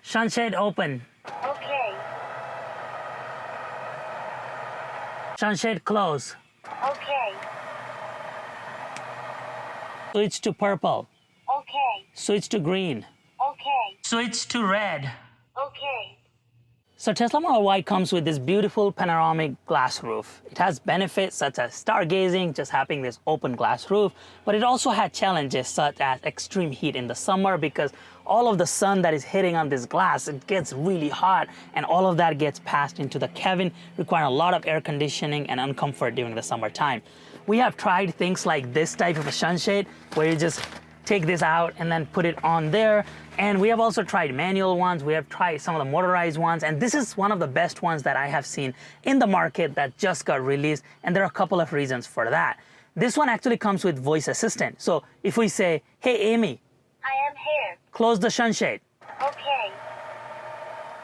Sunshade open. Okay. Sunshade close. Okay. Switch to purple. Okay. Switch to green. Okay. Switch to red. Okay. So Tesla Model Y comes with this beautiful panoramic glass roof. It has benefits such as stargazing, just having this open glass roof, but it also had challenges such as extreme heat in the summer because all of the sun that is hitting on this glass, it gets really hot and all of that gets passed into the cabin, requiring a lot of air conditioning and uncomfort during the summertime. We have tried things like this type of a sunshade where you just take this out and then put it on there. And we have also tried manual ones. We have tried some of the motorized ones. And this is one of the best ones that I have seen in the market that just got released. And there are a couple of reasons for that. This one actually comes with voice assistant. So if we say, hey, Amy. I am here. Close the sunshade. Okay.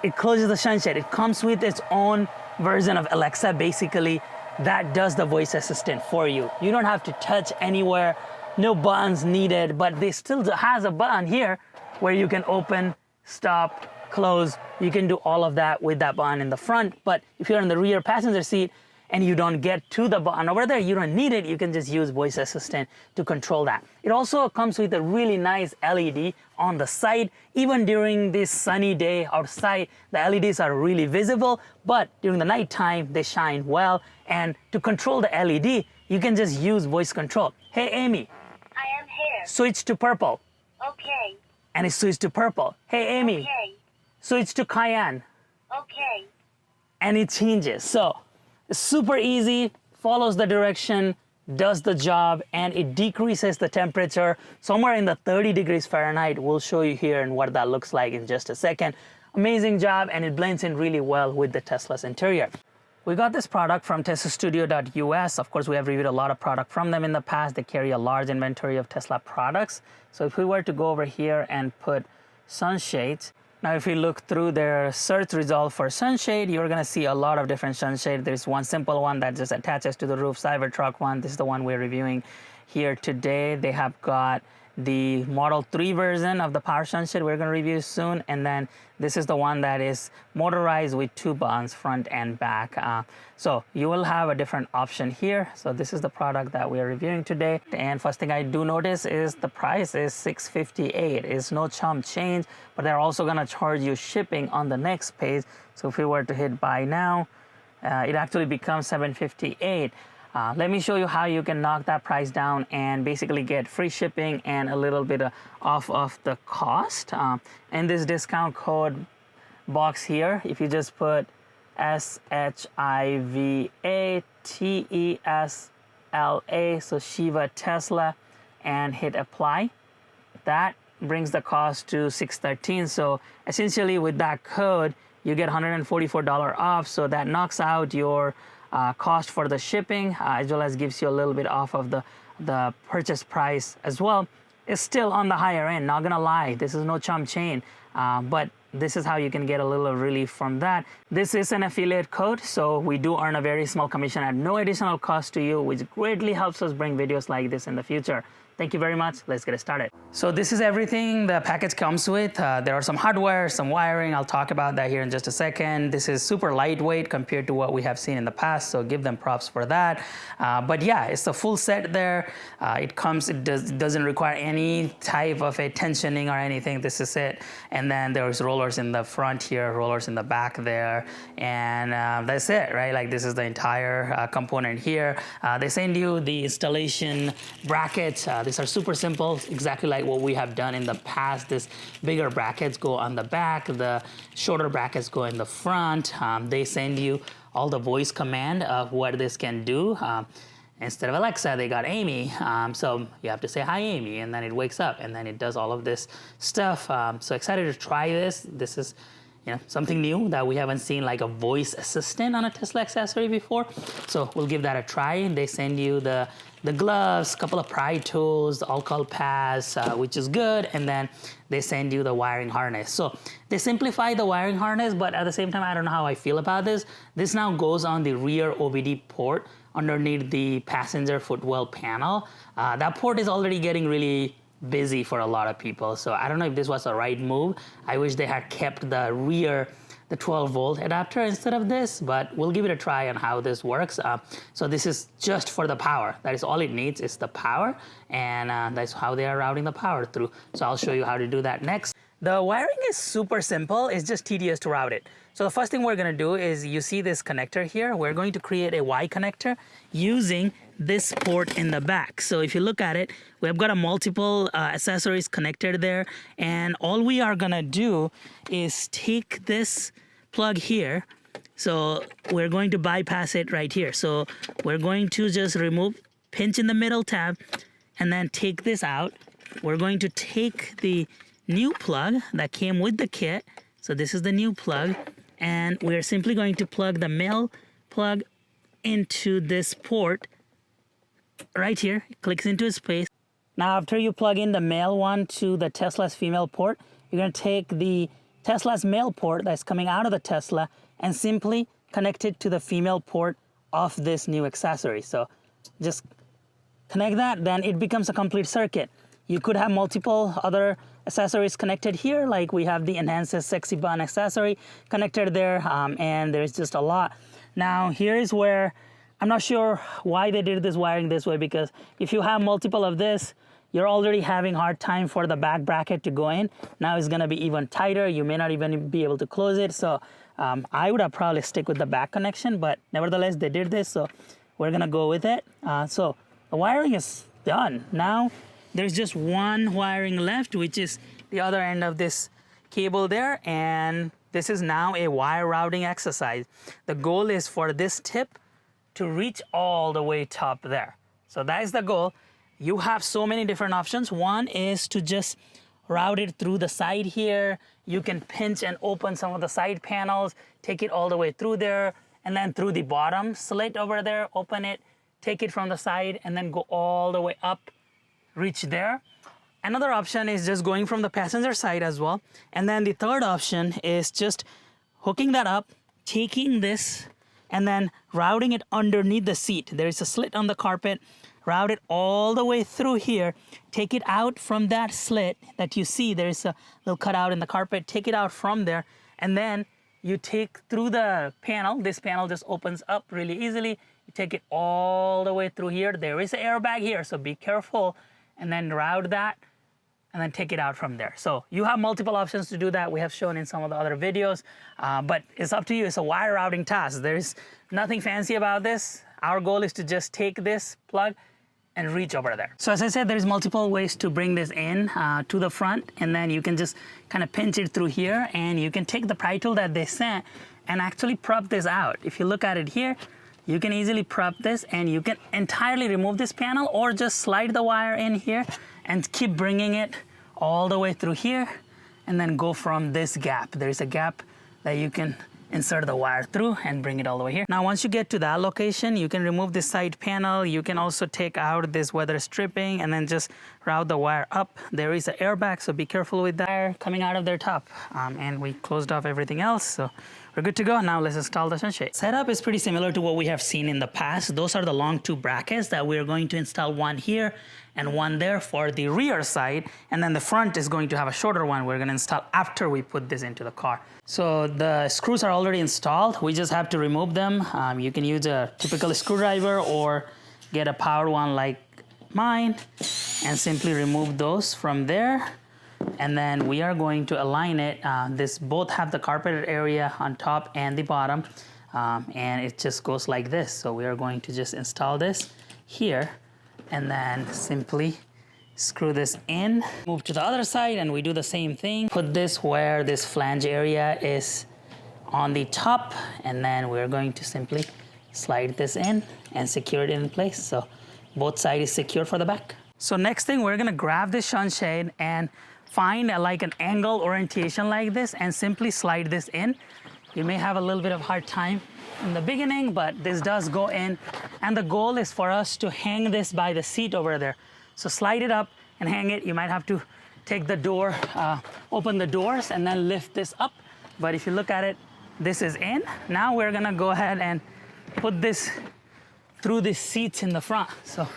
It closes the sunshade. It comes with its own version of Alexa, basically, that does the voice assistant for you. You don't have to touch anywhere. No buttons needed, but they still has a button here where you can open, stop, close. You can do all of that with that button in the front. But if you're in the rear passenger seat and you don't get to the button over there, you don't need it. You can just use voice assistant to control that. It also comes with a really nice LED on the side. Even during this sunny day outside, the LEDs are really visible, but during the nighttime, they shine well. And to control the LED, you can just use voice control. Hey, Amy. I am here. Switch to purple. Okay. And it switched to purple. Hey, Amy. Okay. Switch to cayenne. Okay. And it changes. So it's super easy, follows the direction, does the job, and it decreases the temperature somewhere in the 30 degrees Fahrenheit. We'll show you here and what that looks like in just a second. Amazing job, and it blends in really well with the Tesla's interior. We got this product from Tesstudio.us. Of course, we have reviewed a lot of product from them in the past. They carry a large inventory of Tesla products. So if we were to go over here and put sunshades, now if we look through their search result for sunshade, you're gonna see a lot of different sunshade. There's one simple one that just attaches to the roof, Cybertruck one. This is the one we're reviewing here today. They have got the Model 3 version of the power sunshade we're going to review soon, and then this is the one that is motorized with two buttons, front and back. So you will have a different option here. So this is the product that we are reviewing today, and first thing I do notice is the price is $658. It's no chump change, but they're also going to charge you shipping on the next page. So if we were to hit buy now, it actually becomes $758. Let me show you how you can knock that price down and basically get free shipping and a little bit off of the cost. And this discount code box here, if you just put SHIVA-TESLA, so Shiva Tesla, and hit apply, that brings the cost to $613. So essentially with that code, you get $144 off. So that knocks out your cost for the shipping, as well as gives you a little bit off of the purchase price as well. It's still on the higher end, not gonna lie. This is no chump chain, but this is how you can get a little relief from that. This is an affiliate code, so we do earn a very small commission at no additional cost to you, which greatly helps us bring videos like this in the future. Thank you very much. Let's get started. So this is everything the package comes with. There are some hardware, some wiring. I'll talk about that here in just a second. This is super lightweight compared to what we have seen in the past, so give them props for that. But yeah, it's the full set there. It doesn't require any type of a tensioning or anything. This is it. And then there's rollers in the front here, rollers in the back there, and that's it, right? Like this is the entire component here. They send you the installation brackets. These are super simple, exactly like what we have done in the past. These bigger brackets go on the back, the shorter brackets go in the front. They send you all the voice command of what this can do. Instead of Alexa, they got Amy. So you have to say, hi, Amy, and then it wakes up, and then it does all of this stuff. So excited to try this. This is something new that we haven't seen, like a voice assistant on a Tesla accessory before. So we'll give that a try. They send you the gloves, couple of pry tools, all-call pads, which is good, and then they send you the wiring harness. So they simplify the wiring harness, but at the same time, I don't know how I feel about this. This now goes on the rear OBD port underneath the passenger footwell panel. That port is already getting really busy for a lot of people. So I don't know if this was the right move. I wish they had kept the rear, the 12-volt adapter instead of this, but we'll give it a try on how this works. So this is just for the power. That is all it needs is the power, and that's how they are routing the power through. So I'll show you how to do that next. The wiring is super simple. It's just tedious to route it. So the first thing we're going to do is, you see this connector here? We're going to create a Y connector using this port in the back. So if you look at it, we've got a multiple accessories connected there, and all we are going to do is take this plug here. So we're going to bypass it right here. So we're going to just remove, pinch in the middle tab, and then take this out. We're going to take the new plug that came with the kit. So this is the new plug, and we're simply going to plug the male plug into this port right here. It clicks into its place. Now after you plug in the male one to the Tesla's female port, you're going to take the Tesla's male port that's coming out of the Tesla and simply connect it to the female port of this new accessory. So just connect that, then it becomes a complete circuit. You could have multiple other accessories connected here, like we have the Enhances Sexy Bun accessory connected there, and there's just a lot. Now here's where I'm not sure why they did this wiring this way, because if you have multiple of this, you're already having hard time for the back bracket to go in. Now it's gonna be even tighter. You may not even be able to close it. So I would have probably stick with the back connection, but nevertheless they did this, so we're gonna go with it. So the wiring is done. Now there's just one wiring left, which is the other end of this cable there, and this is now a wire routing exercise. The goal is for this tip to reach all the way top there. So that is the goal. You have so many different options. One is to just route it through the side here. You can pinch and open some of the side panels, take it all the way through there, and then through the bottom slit over there, open it, take it from the side, and then go all the way up, reach there. Another option is just going from the passenger side as well. And then the third option is just hooking that up, taking this, and then routing it underneath the seat. There is a slit on the carpet. Route it all the way through here. Take it out from that slit that you see. There is a little cutout in the carpet. Take it out from there, and then you take through the panel. This panel just opens up really easily. You take it all the way through here. There is an airbag here, so be careful. And then route that, and then take it out from there. So you have multiple options to do that. We have shown in some of the other videos, but it's up to you. It's a wire routing task. There's nothing fancy about this. Our goal is to just take this plug and reach over there. So as I said, there's multiple ways to bring this in to the front, and then you can just kind of pinch it through here, and you can take the pry tool that they sent and actually prop this out. If you look at it here, you can easily prop this, and you can entirely remove this panel or just slide the wire in here and keep bringing it all the way through here, and then go from this gap. There's a gap that you can insert the wire through and bring it all the way here. Now once you get to that location, you can remove this side panel. You can also take out this weather stripping and then just route the wire up. There is an airbag, so be careful with that wire coming out of their top. And we closed off everything else, so we're good to go. Now let's install the sunshade. Setup is pretty similar to what we have seen in the past. Those are the long two brackets that we're going to install, one here and one there for the rear side, and then the front is going to have a shorter one we're going to install after we put this into the car. So the screws are already installed. We just have to remove them. You can use a typical screwdriver or get a powered one like mine and simply remove those from there. And then we are going to align it. This both have the carpeted area on top and the bottom, and it just goes like this. So we are going to just install this here, and then simply screw this in. Move to the other side, and we do the same thing. Put this where this flange area is on the top, and then we're going to simply slide this in and secure it in place. So both sides is secure for the back. So next thing, we're gonna grab this sunshade and find like an angle orientation like this and simply slide this in. You may have a little bit of hard time in the beginning, but this does go in, and the goal is for us to hang this by the seat over there. So slide it up and hang it. You might have to take the door, open the doors and then lift this up. But if you look at it, this is in. Now we're gonna go ahead and put this through the seats in the front. So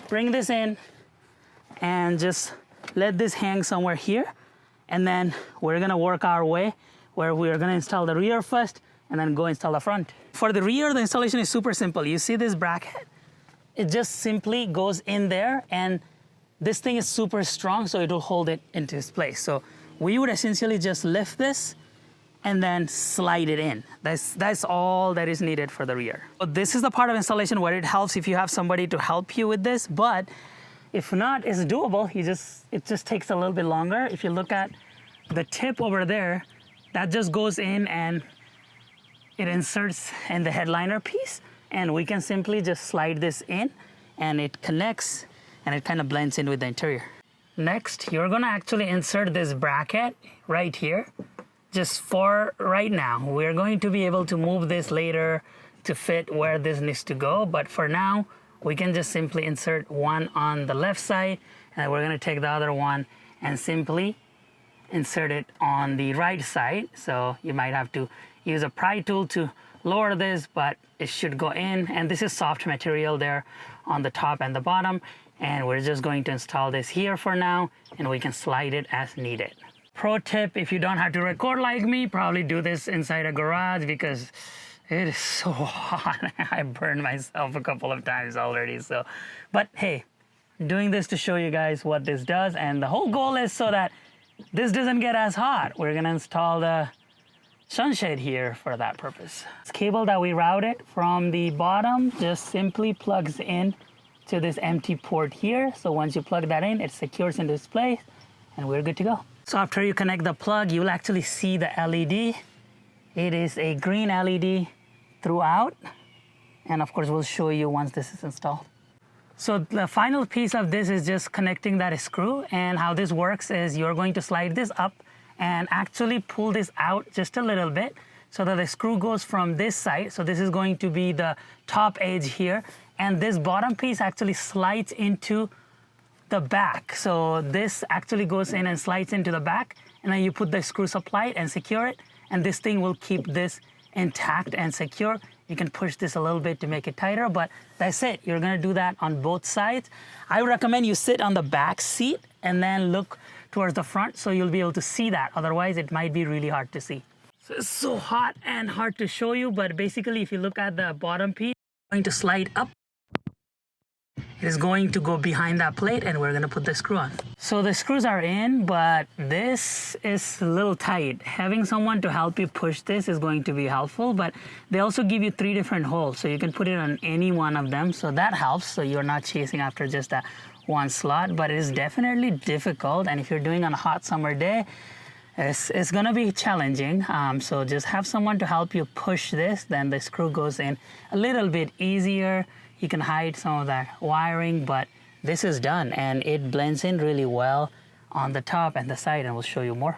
bring this in and just let this hang somewhere here, and then we're gonna work our way where we're gonna install the rear first and then go install the front. For the rear, the installation is super simple. You see this bracket? It just simply goes in there, and this thing is super strong, so it will hold it into its place. So we would essentially just lift this and then slide it in. That's all that is needed for the rear. So this is the part of installation where it helps if you have somebody to help you with this, but if not, it's doable. It just takes a little bit longer. If you look at the tip over there, that just goes in and it inserts in the headliner piece, and we can simply just slide this in and it connects and it kind of blends in with the interior. Next, you're gonna actually insert this bracket right here. Just for right now, we're going to be able to move this later to fit where this needs to go, but for now, we can just simply insert one on the left side, and we're gonna take the other one and simply insert it on the right side. So you might have to use a pry tool to lower this, but it should go in, and this is soft material there on the top and the bottom, and we're just going to install this here for now, and we can slide it as needed. Pro tip, if you don't have to record like me, probably do this inside a garage because it is so hot. I burned myself a couple of times already. So, but hey, doing this to show you guys what this does, and the whole goal is so that this doesn't get as hot. We're gonna install the sunshade here for that purpose. This cable that we routed from the bottom just simply plugs in to this empty port here. So once you plug that in, it secures into its place, and we're good to go. So after you connect the plug, you'll actually see the LED. It is a green LED throughout. And of course, we'll show you once this is installed. So the final piece of this is just connecting that screw. And how this works is you're going to slide this up and actually pull this out just a little bit so that the screw goes from this side. So this is going to be the top edge here. And this bottom piece actually slides into the back. So this actually goes in and slides into the back, and then you put the screw supply and secure it, and this thing will keep this intact and secure. You can push this a little bit to make it tighter, but that's it. You're gonna do that on both sides. I recommend you sit on the back seat and then look towards the front so you'll be able to see that. Otherwise, it might be really hard to see. So it's so hot and hard to show you, but basically if you look at the bottom piece, it's going to slide up. It is going to go behind that plate, and we're gonna put the screw on. So the screws are in, but this is a little tight. Having someone to help you push this is going to be helpful, but they also give you 3 different holes, so you can put it on any one of them, so that helps, so you're not chasing after just that one slot, but it is definitely difficult, and if you're doing on a hot summer day, it's gonna be challenging. So just have someone to help you push this, then the screw goes in a little bit easier. You can hide some of that wiring, but this is done and it blends in really well on the top and the side, and we'll show you more.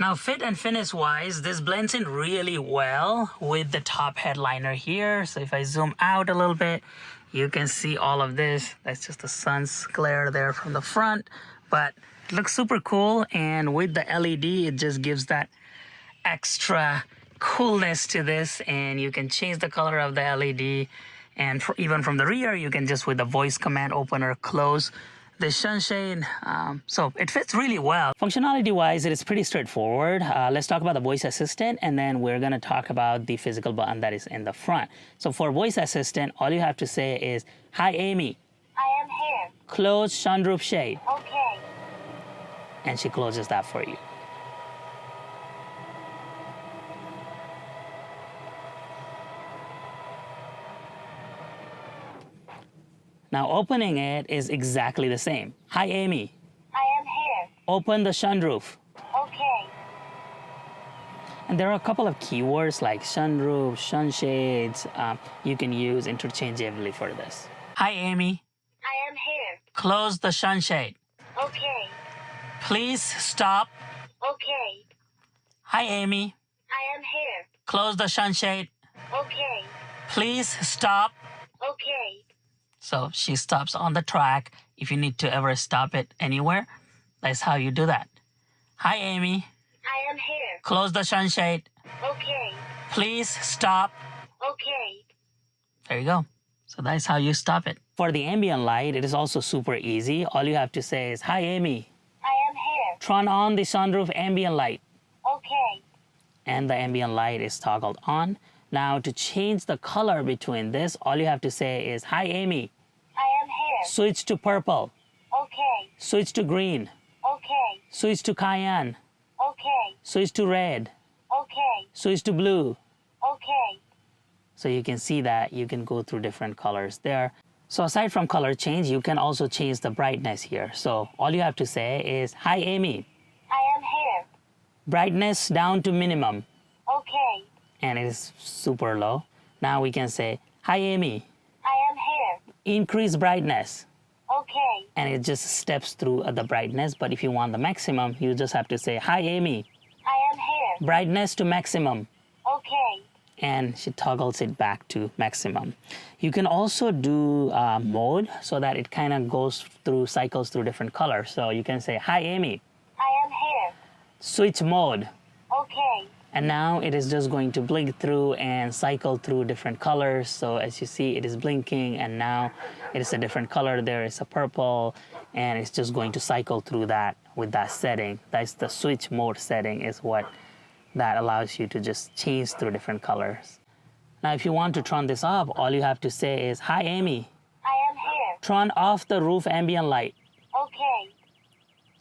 Now fit and finish wise, this blends in really well with the top headliner here. So if I zoom out a little bit, you can see all of this. That's just the sun's glare there from the front, but it looks super cool, and with the LED, it just gives that extra coolness to this, and you can change the color of the LED. And even from the rear, you can just with the voice command open or close the sunshade. So it fits really well. Functionality wise, it is pretty straightforward. Let's talk about the voice assistant, and then we're gonna talk about the physical button that is in the front. So for voice assistant, all you have to say is, "Hi Amy, I am here. close sunroof shade." Okay. And she closes that for you. Now opening it is exactly the same. "Hi Amy, I am here. open the sunroof." Okay. And there are a couple of keywords like sunroof, sunshades, you can use interchangeably for this. "Hi Amy, I am here. close the sunshade." Okay. "Please stop." Okay. "Hi Amy, I am here. close the sunshade." Okay. "Please stop." Okay. So she stops on the track. If you need to ever stop it anywhere, that's how you do that. "Hi Amy, I am here. close the sunshade." Okay. "Please stop." Okay. There you go. So that's how you stop it. For the ambient light, it is also super easy. All you have to say is, "Hi Amy, turn on the sunroof ambient light. Okay. And the ambient light is toggled on. Now to change the color between this, all you have to say is, "Hi Amy, I am here. switch to purple, Okay. switch to green, Okay. switch to cayenne, Okay. switch to red, Okay. switch to blue." Okay. So you can see that you can go through different colors there. So aside from color change, you can also change the brightness here. So all you have to say is, "Hi Amy, I am here. brightness down to minimum," Okay. and it is super low. Now we can say, "Hi Amy, I am here. increase brightness," Okay. and it just steps through the brightness. But if you want the maximum, you just have to say, "Hi Amy, I am here. brightness to maximum," Okay. and she toggles it back to maximum. You can also do mode so that it kind of goes through, cycles through different colors. So you can say, "Hi Amy, I am here. switch mode," Okay. and now it is just going to blink through and cycle through different colors. So as you see, it is blinking, and now it is a different color. There is a purple, and it's just going to cycle through that with that setting. That's the switch mode setting, is what that allows you to just change through different colors. Now if you want to turn this off, all you have to say is, "Hi Amy, I am here. turn off the roof ambient light," Okay.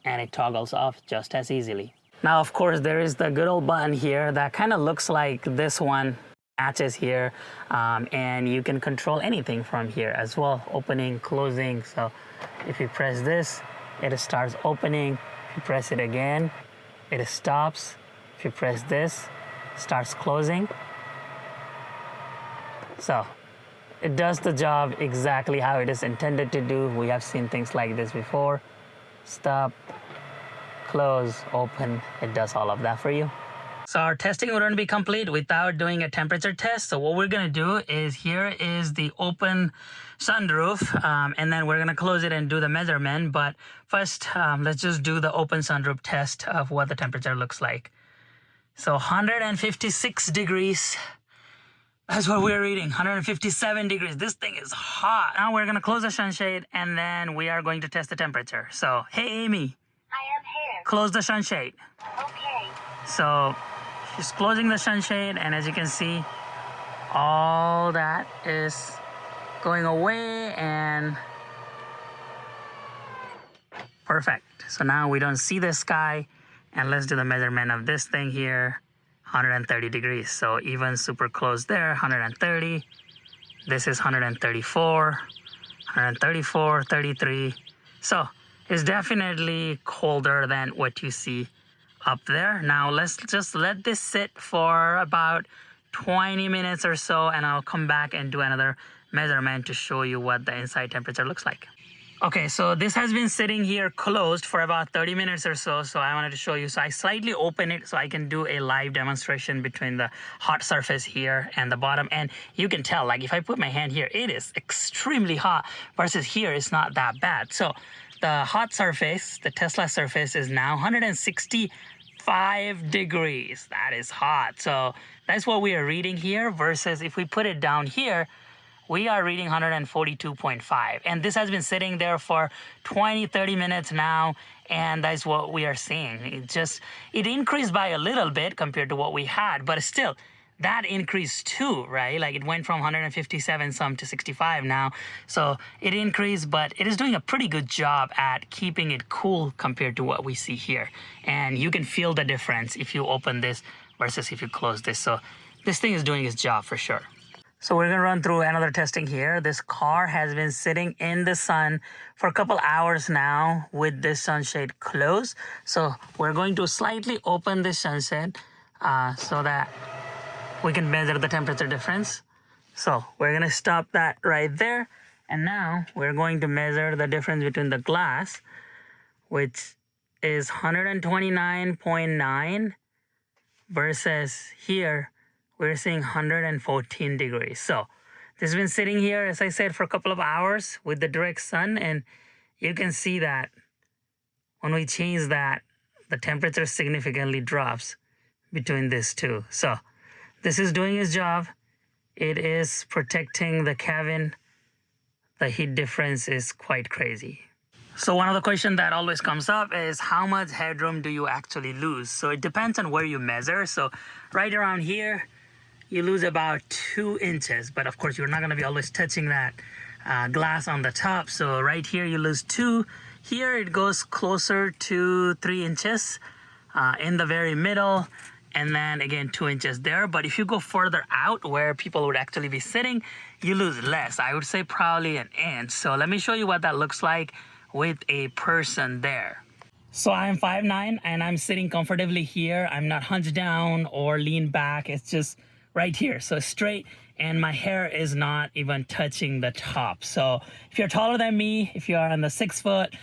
and it toggles off just as easily. Now of course there is the good old button here that kind of looks like this one, matches here, and you can control anything from here as well, opening, closing. So if you press this, it starts opening. If you press it again, it stops. If you press this, it starts closing. So it does the job exactly how it is intended to do. We have seen things like this before. Stop, close, open. It does all of that for you. So our testing wouldn't be complete without doing a temperature test. So what we're gonna do is, here is the open sunroof, and then we're gonna close it and do the measurement. But first, let's just do the open sunroof test of what the temperature looks like. So 156 degrees. That's what we're reading, 157 degrees. This thing is hot. Now we're gonna close the sunshade, and then we are going to test the temperature. So, "Hey Amy, I am here. close the sunshade." Okay. So she's closing the sunshade, and as you can see, all that is going away, and perfect. So now we don't see the sky, and let's do the measurement of this thing here. 130 degrees. So even super close there, 130. This is 134, 134, 33. So it's definitely colder than what you see up there. Now let's just let this sit for about 20 minutes or so, and I'll come back and do another measurement to show you what the inside temperature looks like. Okay, so this has been sitting here closed for about 30 minutes or so, so I wanted to show you. So I slightly open it so I can do a live demonstration between the hot surface here and the bottom. And you can tell, like if I put my hand here, it is extremely hot, versus here it's not that bad. So the hot surface, the Tesla surface, is now 165 degrees. That is hot. So that's what we are reading here, versus if we put it down here, we are reading 142.5, and this has been sitting there for 20-30 minutes now, and that's what we are seeing. It increased by a little bit compared to what we had, but still that increased too, right? Like it went from 157 some to 65 now, so it increased, but it is doing a pretty good job at keeping it cool compared to what we see here. And you can feel the difference if you open this versus if you close this. So this thing is doing its job for sure. So we're gonna run through another testing here. This car has been sitting in the sun for a couple hours now with this sunshade closed. So we're going to slightly open this sunshade so that we can measure the temperature difference. So we're gonna stop that right there. And now we're going to measure the difference between the glass, which is 129.9 versus here, we're seeing 114 degrees. So this has been sitting here, as I said, for a couple of hours with the direct sun, and you can see that when we change that, the temperature significantly drops between these two. So this is doing its job. It is protecting the cabin. The heat difference is quite crazy. So one of the questions that always comes up is how much headroom do you actually lose? So it depends on where you measure. So right around here, you lose about 2 inches, but of course you're not gonna be always touching that glass on the top. So right here you lose 2. Here it goes closer to 3 inches in the very middle, and then again 2 inches there. But if you go further out where people would actually be sitting, you lose less. I would say probably an inch. So let me show you what that looks like with a person there. So I'm 5'9" and I'm sitting comfortably here. I'm not hunched down or leaned back. It's just right here, so straight, and my hair is not even touching the top. So if you're taller than me, if you are on the 6 foot,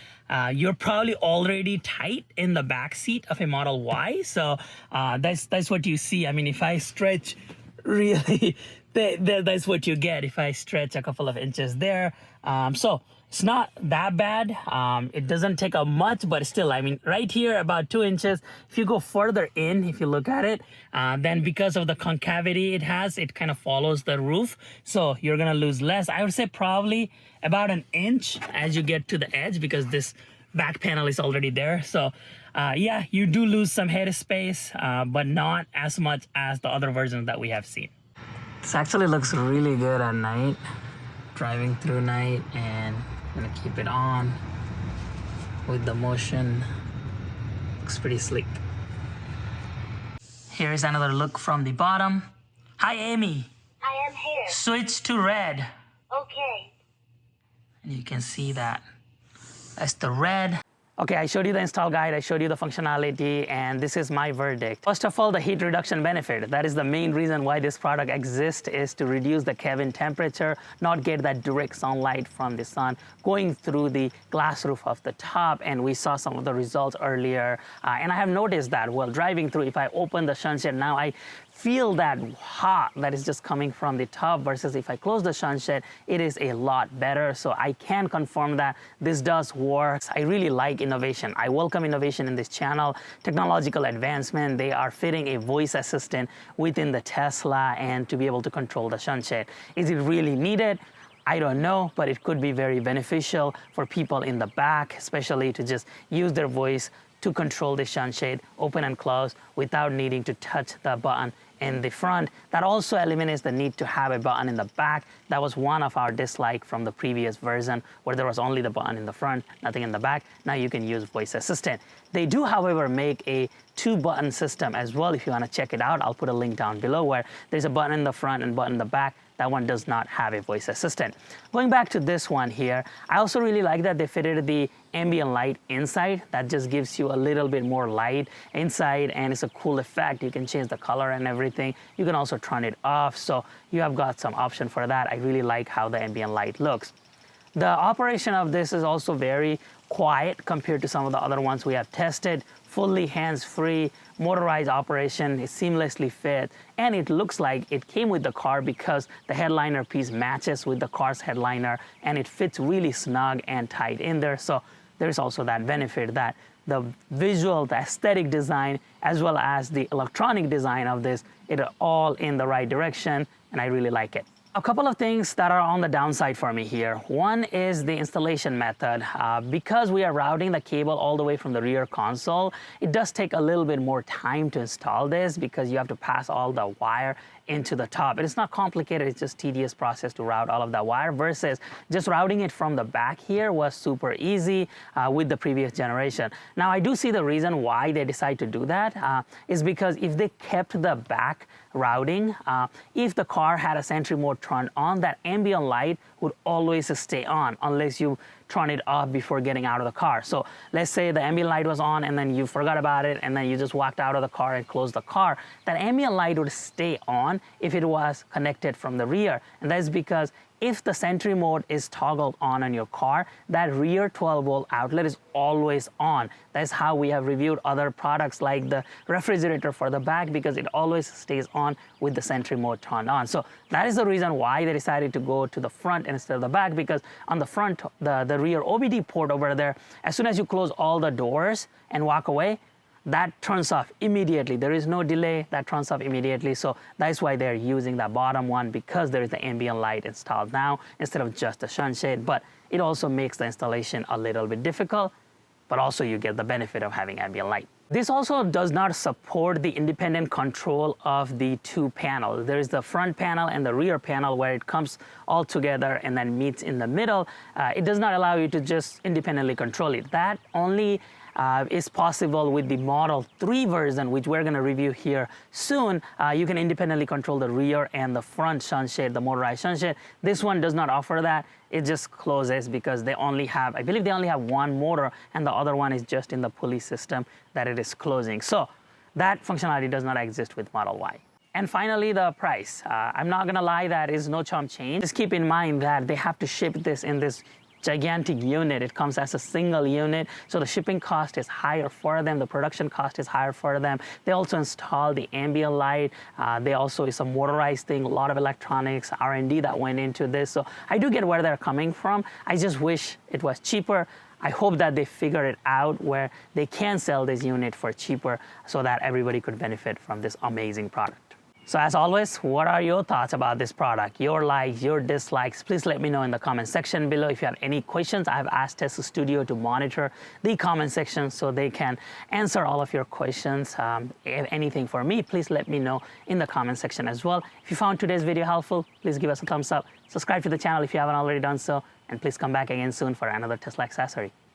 you're probably already tight in the back seat of a Model Y. So that's what you see. I mean, if I stretch really, that's what you get if I stretch a couple of inches there. So it's not that bad. It doesn't take up much, but still, I mean, right here, about 2 inches. If you go further in, if you look at it, then because of the concavity it has, it kind of follows the roof. So you're gonna lose less. I would say probably about an inch as you get to the edge, because this back panel is already there. So yeah, you do lose some head space, but not as much as the other versions that we have seen. This actually looks really good at night, driving through night, and I'm gonna keep it on with the motion. Looks pretty sleek. Here's another look from the bottom. Hi, Amy. I am here. Switch to red. Okay. And you can see that. That's the red. Okay, I showed you the install guide, I showed you the functionality, and this is my verdict. First of all, the heat reduction benefit. That is the main reason why this product exists, is to reduce the cabin temperature, not get that direct sunlight from the sun going through the glass roof of the top. And we saw some of the results earlier. And I have noticed that while driving through, if I open the sunshade now, I feel that hot that is just coming from the top, versus if I close the sunshade, it is a lot better. So I can confirm that this does work. I really like innovation. I welcome innovation in this channel. Technological advancement, they are fitting a voice assistant within the Tesla and to be able to control the sunshade. Is it really needed? I don't know, but it could be very beneficial for people in the back, especially to just use their voice to control the sunshade, open and close, without needing to touch the button in the front. That also eliminates the need to have a button in the back. That was one of our dislike from the previous version, where there was only the button in the front, nothing in the back. Now you can use voice assistant. They do, however, make a 2-button system as well. If you want to check it out, I'll put a link down below, where there's a button in the front and button in the back. That one does not have a voice assistant. Going back to this one here, I also really like that they fitted the ambient light inside. That just gives you a little bit more light inside, and it's a cool effect. You can change the color and everything. You can also turn it off, so you have got some option for that. I really like how the ambient light looks. The operation of this is also very quiet compared to some of the other ones we have tested. Fully hands-free, motorized operation, it seamlessly fit, and it looks like it came with the car because the headliner piece matches with the car's headliner, and it fits really snug and tight in there. So there's also that benefit that the visual, the aesthetic design, as well as the electronic design of this, it are all in the right direction, and I really like it. A couple of things that are on the downside for me here. One is the installation method. Because we are routing the cable all the way from the rear console, it does take a little bit more time to install this, because you have to pass all the wire into the top. It is not complicated, it's just tedious process to route all of that wire, versus just routing it from the back here was super easy with the previous generation. Now I do see the reason why they decide to do that is because if they kept the back routing, if the car had a Sentry mode turned on, that ambient light would always stay on unless you turn it off before getting out of the car. So let's say the ambient light was on and then you forgot about it and then you just walked out of the car and closed the car. That ambient light would stay on if it was connected from the rear. And that's because if the Sentry mode is toggled on your car, that rear 12-volt outlet is always on. That's how we have reviewed other products like the refrigerator for the back, because it always stays on with the Sentry mode turned on. So that is the reason why they decided to go to the front instead of the back, because on the front, the rear OBD port over there, as soon as you close all the doors and walk away, that turns off immediately. There is no delay, that turns off immediately. So that's why they're using that bottom one, because there is the ambient light installed now instead of just the sunshade. But it also makes the installation a little bit difficult, but also you get the benefit of having ambient light. This also does not support the independent control of the two panels. There is the front panel and the rear panel where it comes all together and then meets in the middle. It does not allow you to just independently control it. That only is possible with the Model 3 version, which we're going to review here soon. You can independently control the rear and the front sunshade, the motorized sunshade. This one does not offer that. It just closes because they only have, I believe they only have one motor, and the other one is just in the pulley system that it is closing. So that functionality does not exist with Model Y. And finally, the price. I'm not gonna lie, that is no chump change. Just keep in mind that they have to ship this in this gigantic unit. It comes as a single unit, so the shipping cost is higher for them, the production cost is higher for them. They also install the ambient light. They also, it's a motorized thing, a lot of electronics, R&D that went into this. So I do get where they're coming from. I just wish it was cheaper. I hope that they figure it out where they can sell this unit for cheaper so that everybody could benefit from this amazing product. So as always, what are your thoughts about this product? Your likes, your dislikes, please let me know in the comment section below. If you have any questions, I've asked Tesstudio to monitor the comment section so they can answer all of your questions. If anything for me, please let me know in the comment section as well. If you found today's video helpful, please give us a thumbs up. Subscribe to the channel if you haven't already done so, and please come back again soon for another Tesla accessory.